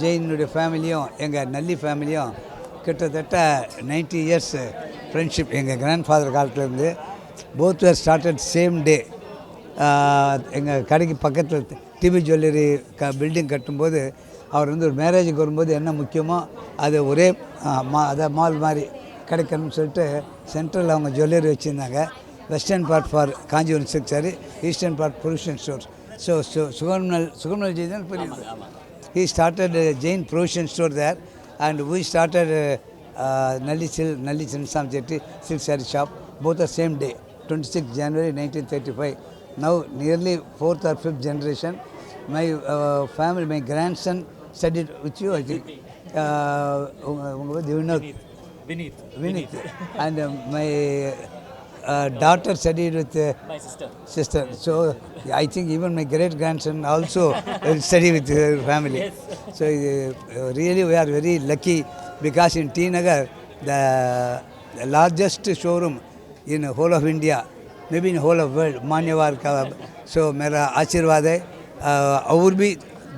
ஜெயினுடைய ஃபேமிலியும் எங்கள் நல்லி ஃபேமிலியும் கிட்டத்தட்ட 90 இயர்ஸ் ஃப்ரெண்ட்ஷிப் எங்கள் கிராண்ட் ஃபாதர் காலத்துலேருந்து. Both were started same day. எங்கள் கடைக்கு பக்கத்தில் டிபி ஜுவல்லரி பில்டிங் கட்டும்போது அவர் வந்து ஒரு மேரேஜுக்கு வரும்போது என்ன முக்கியமோ அது ஒரே அதை மால் மாதிரி கிடைக்கணும்னு சொல்லிட்டு சென்ட்ரல் அவங்க ஜுவல்லரி வச்சுருந்தாங்க. Western part for Kanchipuram silk sari, eastern part provision stores. So Sugarmal Jain புரியுது. He started a Jain provision store there, and we started Nalli Chinnaswamy Chetty silk saree shop. Both are same day, 26 January 1935. Now nearly 4th or 5th generation. My family, my grandson studied with you, I think. Vineet. And my daughter studied with my sister. So I think even my great grandson also will study with her family. Yes. So really we are very lucky because in T Nagar the largest showroom in whole of India, maybe in whole of world, मान्यवर का. So मेरा आशीर्वाद है और भी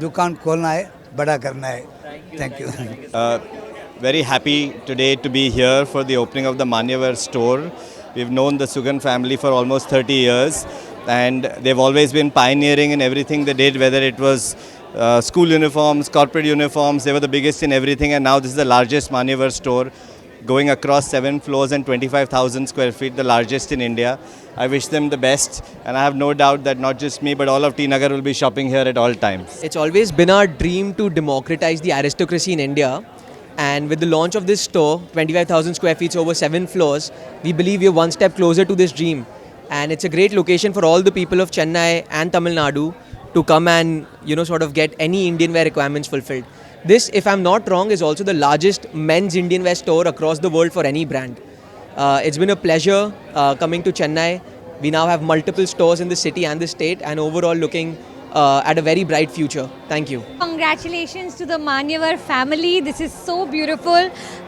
दुकान खोलना है, बड़ा करना है. Thank you. Very happy today to be here for the opening of the Manyavar store. We've known the Sugan family for almost 30 years, and they've always been pioneering in everything they did, whether it was school uniforms, corporate uniforms. They were the biggest in everything, and now this is the largest Manyavar store, going across 7 floors and 25,000 square feet, the largest in India. I wish them the best, and I have no doubt that not just me, but all of T Nagar will be shopping here at all times. It's always been our dream to democratize the aristocracy in India. And with the launch of this store, 25,000 square feet over 7 floors, we believe we are one step closer to this dream. And it's a great location for all the people of Chennai and Tamil Nadu to come and, sort of get any Indian wear requirements fulfilled. This, if I'm not wrong, is also the largest men's Indian wear store across the world for any brand. It's been a pleasure coming to Chennai. We now have multiple stores in the city and the state, and overall looking at a very bright future. Thank you. Congratulations to the Manyavar family. This is so beautiful.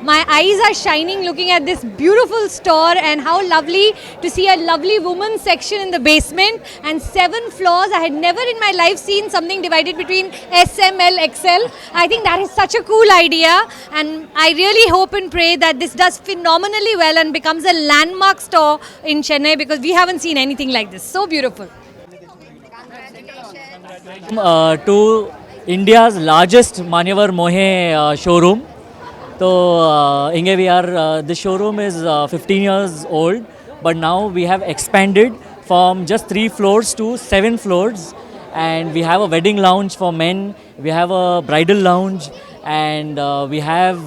My eyes are shining looking at this beautiful store, and how lovely to see a lovely women's section in the basement and 7 floors. I had never in my life seen something divided between S, M, L, XL. I think that is such a cool idea, and I really hope and pray that this does phenomenally well and becomes a landmark store in Chennai, because we haven't seen anything like this. So beautiful. To India's largest Manyavar Mohe showroom. So Inge, this showroom is 15 years old, but now we have expanded from just 3 floors to 7 floors, and we have a wedding lounge for men, we have a bridal lounge, and we have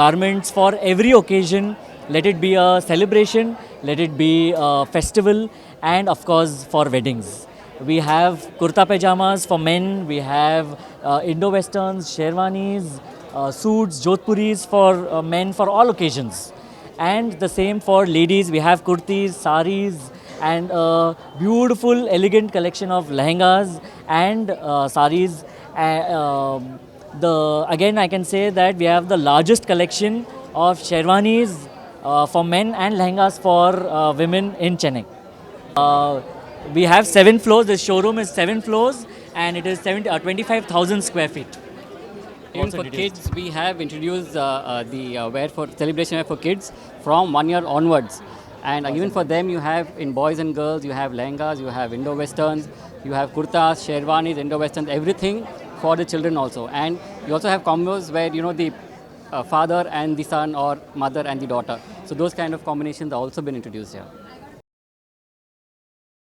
garments for every occasion. Let it be a celebration, let it be a festival, and of course for weddings. We have kurta pajamas for men, we have Indo-Westerns, sherwanis, suits, jodhpuris for men for all occasions. And the same for ladies, we have kurtis, saris, and a beautiful elegant collection of lehengas and saris. Again, I can say that we have the largest collection of sherwanis for men and lehengas for women in Chennai. We have 7 floors. This showroom is 7 floors, and it is 25,000 square feet. Even for kids, we have introduced the wear for celebration wear for kids from 1 year onwards. And even for them, you have in boys and girls, you have lehengas, you have Indo-Westerns, you have kurtas, sherwanis, Indo-Westerns, everything for the children also. And you also have combos where, the father and the son, or mother and the daughter. So those kind of combinations have also been introduced here.